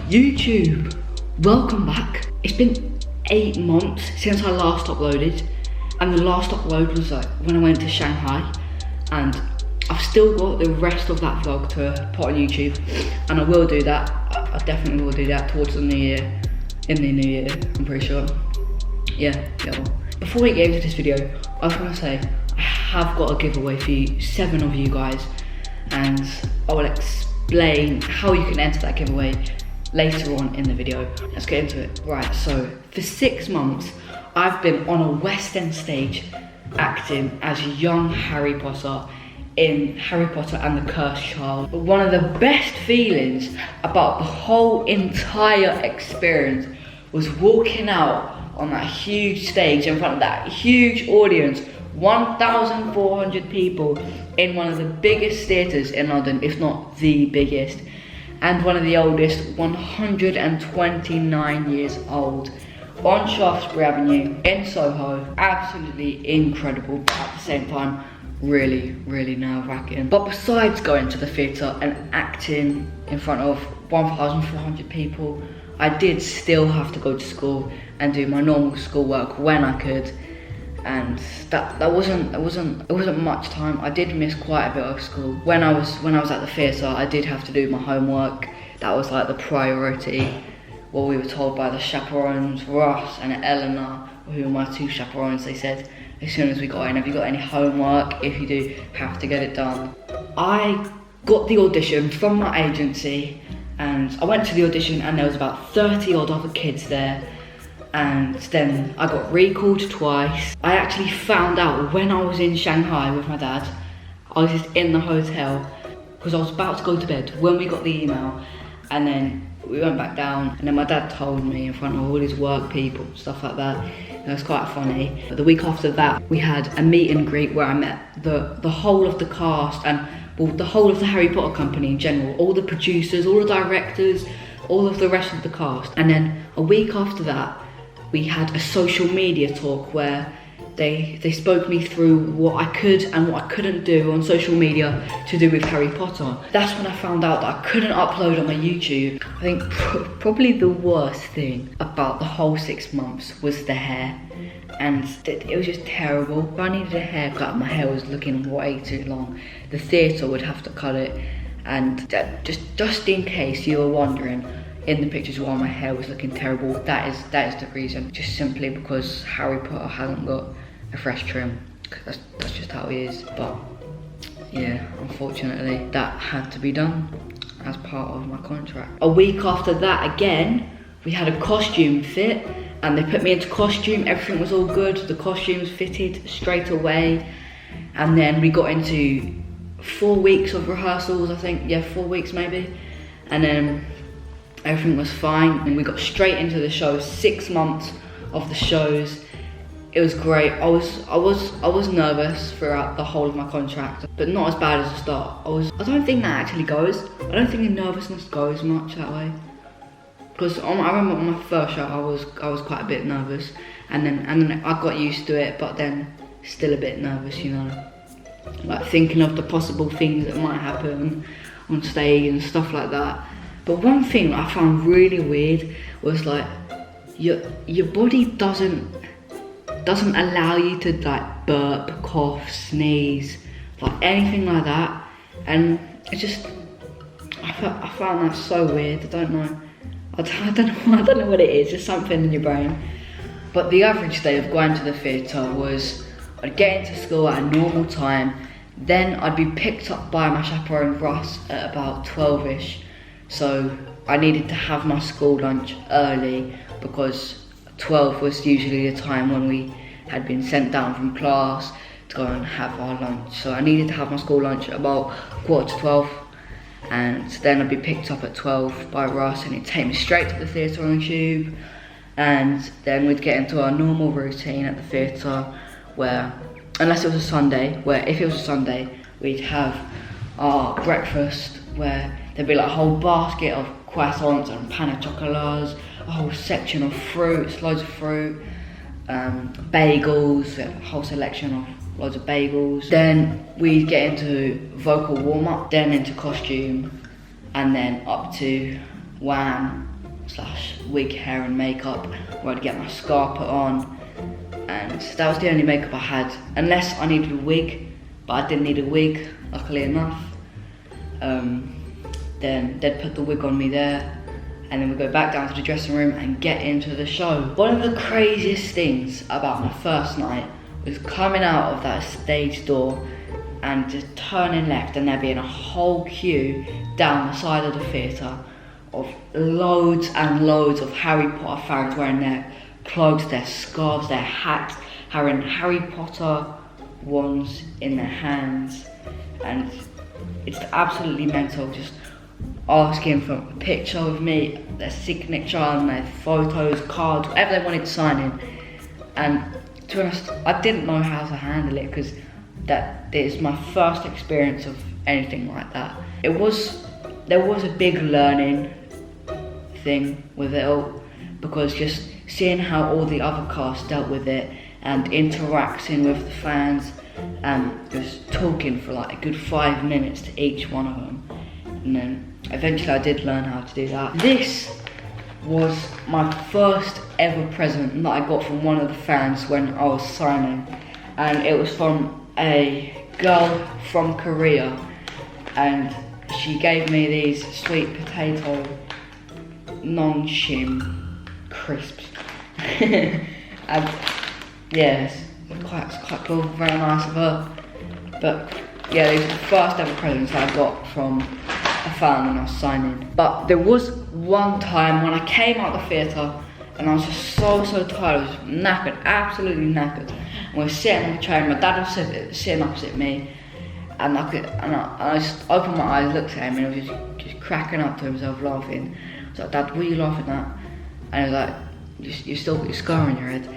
YouTube, welcome back. It's been 8 months since I last uploaded, and the last upload was like when I went to Shanghai, and I've still got the rest of that vlog to put on YouTube, and I will do that. I definitely will do that towards the new year, in the new year, I'm pretty sure. Yeah. Before we get into this video, I was gonna say, I have got a giveaway for you, 7 of you guys, and I will explain how you can enter that giveaway later on in the video. Let's get into it. Right, so for 6 months, I've been on a West End stage acting as young Harry Potter in Harry Potter and the Cursed Child. But one of the best feelings about the whole entire experience was walking out on that huge stage in front of that huge audience, 1,400 people, in one of the biggest theatres in London, if not the biggest, and one of the oldest, 129 years old, on Shaftesbury Avenue in Soho. Absolutely incredible, but at the same time, really nerve-wracking. But besides going to the theatre and acting in front of 1,400 people, I did still have to go to school and do my normal schoolwork when I could, and that wasn't much time. I did miss quite a bit of school. When I was at the theatre, I did have to do my homework. That was like the priority. What we were told by the chaperones, Ross and Eleanor, who were my 2 chaperones. They said, as soon as we got in, have you got any homework? If you do, have to get it done. I got the audition from my agency, and I went to the audition, and there was about 30 odd other kids there. And then I got recalled twice. I actually found out when I was in Shanghai with my dad. I was just in the hotel because I was about to go to bed when we got the email, and then we went back down, and then my dad told me in front of all his work people, stuff like that. It was quite funny. But the week after that, we had a meet and greet where I met the whole of the cast, and well, the whole of the Harry Potter company in general, all the producers, all the directors, all of the rest of the cast. And then a week after that, we had a social media talk where they spoke me through what I could and what I couldn't do on social media to do with Harry Potter. That's when I found out that I couldn't upload on my YouTube. I think probably the worst thing about the whole 6 months was the hair, and it was just terrible. If I needed a haircut, my hair was looking way too long. The theatre would have to cut it, and just in case you were wondering, in the pictures why my hair was looking terrible, that is the reason. Just simply because Harry Potter hasn't got a fresh trim. That's just how he is. But yeah, unfortunately, that had to be done as part of my contract. A week after that, again, we had a costume fit, and they put me into costume. Everything was all good. The costumes fitted straight away, and then we got into 4 weeks of rehearsals, I think. Yeah, 4 weeks maybe, and then everything was fine, and we got straight into the show. 6 months of the shows. It was great. I was nervous throughout the whole of my contract, but not as bad as the start. I don't think that actually goes. I don't think the nervousness goes much that way. Because I remember on my first show, I was quite a bit nervous, and then I got used to it, but then still a bit nervous, you know, like thinking of the possible things that might happen on stage and stuff like that. But one thing I found really weird was like your body doesn't allow you to like burp, cough, sneeze, like anything like that, and it just I found that so weird. I don't know what it is. Just something in your brain. But the average day of going to the theatre was I'd get into school at a normal time, then I'd be picked up by my chaperone Ross at about 12ish. So I needed to have my school lunch early because 12 was usually the time when we had been sent down from class to go and have our lunch. So I needed to have my school lunch at about 11:45, and then I'd be picked up at 12 by Ross, and he'd take me straight to the theatre on the tube, and then we'd get into our normal routine at the theatre where, unless it was a Sunday, where if it was a Sunday, we'd have our breakfast where there'd be like a whole basket of croissants and pain au chocolats, a whole section of fruits, loads of fruit, bagels, a whole selection of loads of bagels. Then we'd get into vocal warm-up, then into costume, and then up to Wham, slash wig, hair and makeup, where I'd get my scar put on, and that was the only makeup I had, unless I needed a wig, but I didn't need a wig, luckily enough. Then they'd put the wig on me there, and then we'd go back down to the dressing room and get into the show. One of the craziest things about my first night was coming out of that stage door and just turning left, and there being a whole queue down the side of the theatre of loads and loads of Harry Potter fans wearing their clothes, their scarves, their hats, having Harry Potter wands in their hands, and it's absolutely mental, just asking for a picture of me, their signature and their photos, cards, whatever they wanted to sign in. And to be honest, I didn't know how to handle it, because that is my first experience of anything like that. There was a big learning thing with it all, because just seeing how all the other cast dealt with it and interacting with the fans and just talking for like a good 5 minutes to each one of them, and then eventually I did learn how to do that. This was my first ever present that I got from one of the fans when I was signing, and it was from a girl from Korea, and she gave me these sweet potato non-shim crisps. And yes, it's quite cool, very nice of her. But yeah, these are the first ever presents I got from a fan when I was signing. But there was one time when I came out of the theatre and I was just so tired, I was knackered, absolutely knackered. And we were sitting on the train, my dad was sitting opposite me, and I just opened my eyes, looked at him, and he was just cracking up to himself, laughing. I was like, Dad, what are you laughing at? And he was like, you still got your scar on your head.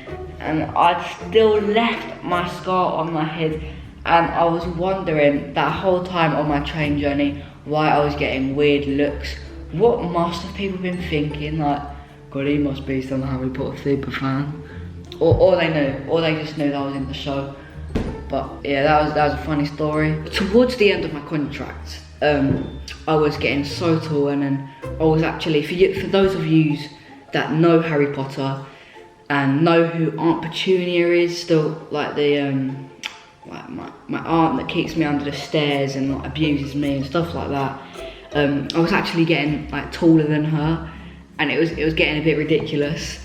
And I'd still left my scar on my head, and I was wondering that whole time on my train journey why I was getting weird looks. What must have people been thinking? Like, God, he must be some Harry Potter super fan. Or they knew, or they just knew that I was in the show. But yeah, that was a funny story. Towards the end of my contract, I was getting so tall, and then I was actually, for those of you that know Harry Potter and know who Aunt Petunia is, still like the like my aunt that keeps me under the stairs and like abuses me and stuff like that. I was actually getting like taller than her, and it was getting a bit ridiculous.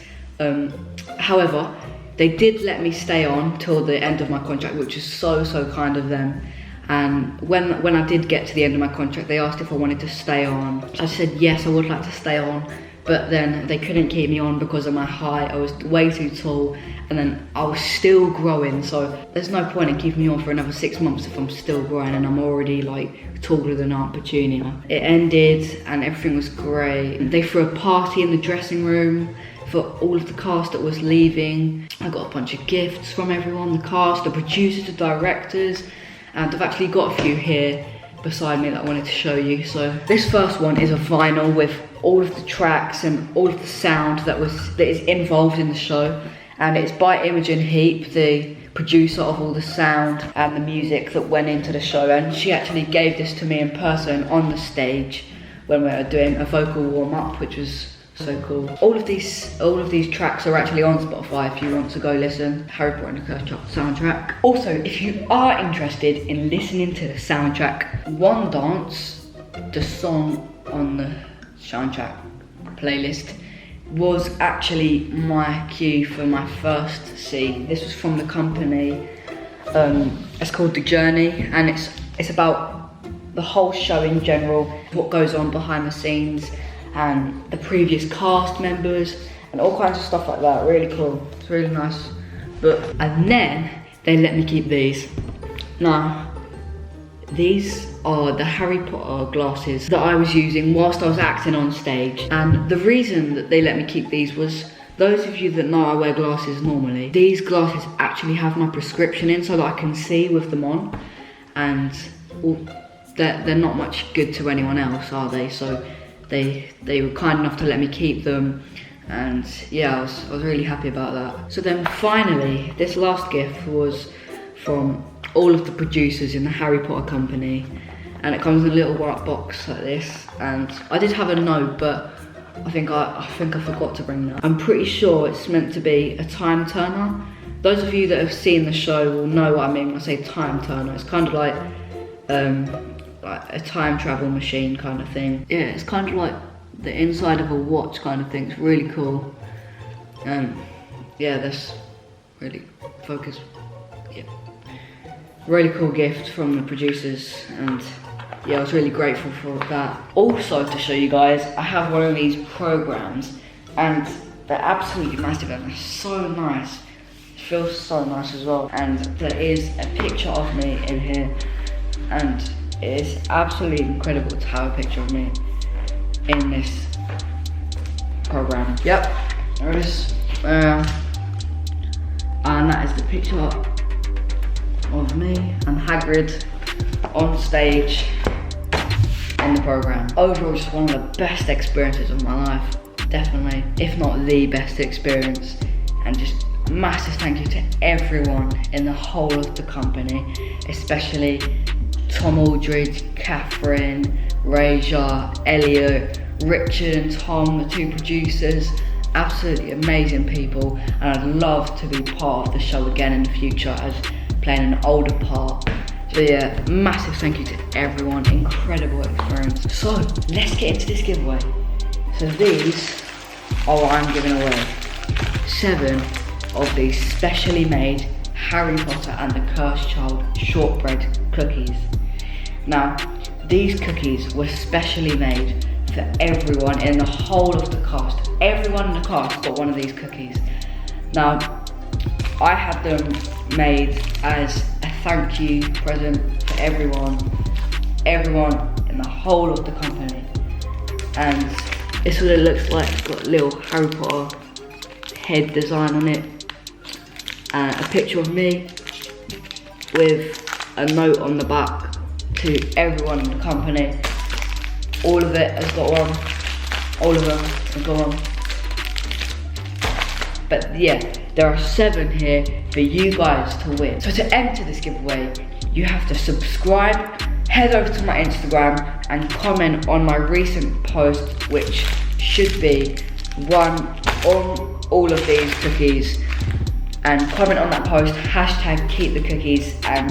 However, they did let me stay on till the end of my contract, which is so kind of them. And when I did get to the end of my contract, they asked if I wanted to stay on. I said yes, I would like to stay on, but then they couldn't keep me on because of my height. I was way too tall, and then I was still growing, so there's no point in keeping me on for another 6 months if I'm still growing and I'm already like taller than Aunt Petunia. It ended and everything was great. They threw a party in the dressing room for all of the cast that was leaving. I got a bunch of gifts from everyone, the cast, the producers, the directors, and I've actually got a few here beside me that I wanted to show you. So this first one is a vinyl with all of the tracks and all of the sound that is involved in the show, and it's by Imogen Heap, the producer of all the sound and the music that went into the show, and she actually gave this to me in person on the stage when we were doing a vocal warm-up, which was so cool. All of these tracks are actually on Spotify if you want to go listen. Harry Potter and the Cursed Child soundtrack. Also, if you are interested in listening to the soundtrack, One Dance, the song on the soundtrack playlist, was actually my cue for my first scene. This was from the company. It's called The Journey, and it's about the whole show in general, what goes on behind the scenes, and the previous cast members, and all kinds of stuff like that. Really cool. It's really nice. And then they let me keep these. Now, these are the Harry Potter glasses that I was using whilst I was acting on stage. And the reason that they let me keep these was, those of you that know I wear glasses normally, these glasses actually have my prescription in so that I can see with them on. And they're not much good to anyone else, are they? So they were kind enough to let me keep them, and yeah, I was really happy about that. So then finally, this last gift was from all of the producers in the Harry Potter company, and it comes in a little white box like this, and I did have a note, but I think I forgot to bring that. I'm pretty sure it's meant to be a time turner. Those of you that have seen the show will know what I mean when I say time turner. It's kind of like a time travel machine kind of thing. Yeah, it's kind of like the inside of a watch kind of thing. It's really cool. Yeah, that's really focus. Yeah, really cool gift from the producers, and yeah, I was really grateful for that. Also, to show you guys, I have one of these programs, and they're absolutely massive and they're so nice. It feels so nice as well. And there is a picture of me in here, and it is absolutely incredible to have a picture of me in this program. Yep, there it is. And that is the picture of me and Hagrid on stage in the program. Overall, just one of the best experiences of my life, definitely, if not the best experience. And just massive thank you to everyone in the whole of the company, especially Tom Aldridge, Catherine, Raja, Elliot, Richard and Tom, the two producers. Absolutely amazing people, and I'd love to be part of the show again in the future as playing an older part. So yeah, massive thank you to everyone, incredible experience. So let's get into this giveaway. So these are what I'm giving away. 7 of these specially made Harry Potter and the Cursed Child shortbread cookies. Now, these cookies were specially made for everyone in the whole of the cast. Everyone in the cast got one of these cookies. Now, I had them made as a thank you present for everyone in the whole of the company. And this is what it looks like. It's got a little Harry Potter head design on it, and a picture of me with a note on the back to everyone in the company. All of it has got one. All of them have got one. But yeah, there are 7 here for you guys to win. So to enter this giveaway, you have to subscribe, head over to my Instagram and comment on my recent post, which should be one on all of these cookies. And comment on that post, hashtag keep the cookies, and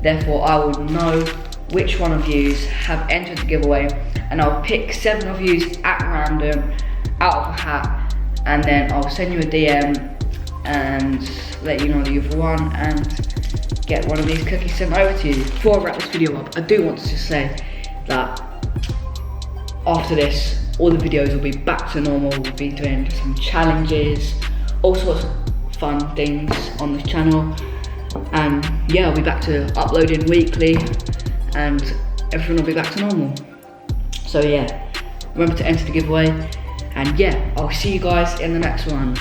therefore I will know which one of you have entered the giveaway, and I'll pick 7 of you at random out of a hat, and then I'll send you a DM and let you know that you've won and get one of these cookies sent over to you. Before I wrap this video up, I do want to just say that after this, all the videos will be back to normal. We'll be doing some challenges, all sorts of fun things on this channel, and yeah, I'll be back to uploading weekly, and everything will be back to normal. So yeah, remember to enter the giveaway, and yeah, I'll see you guys in the next one.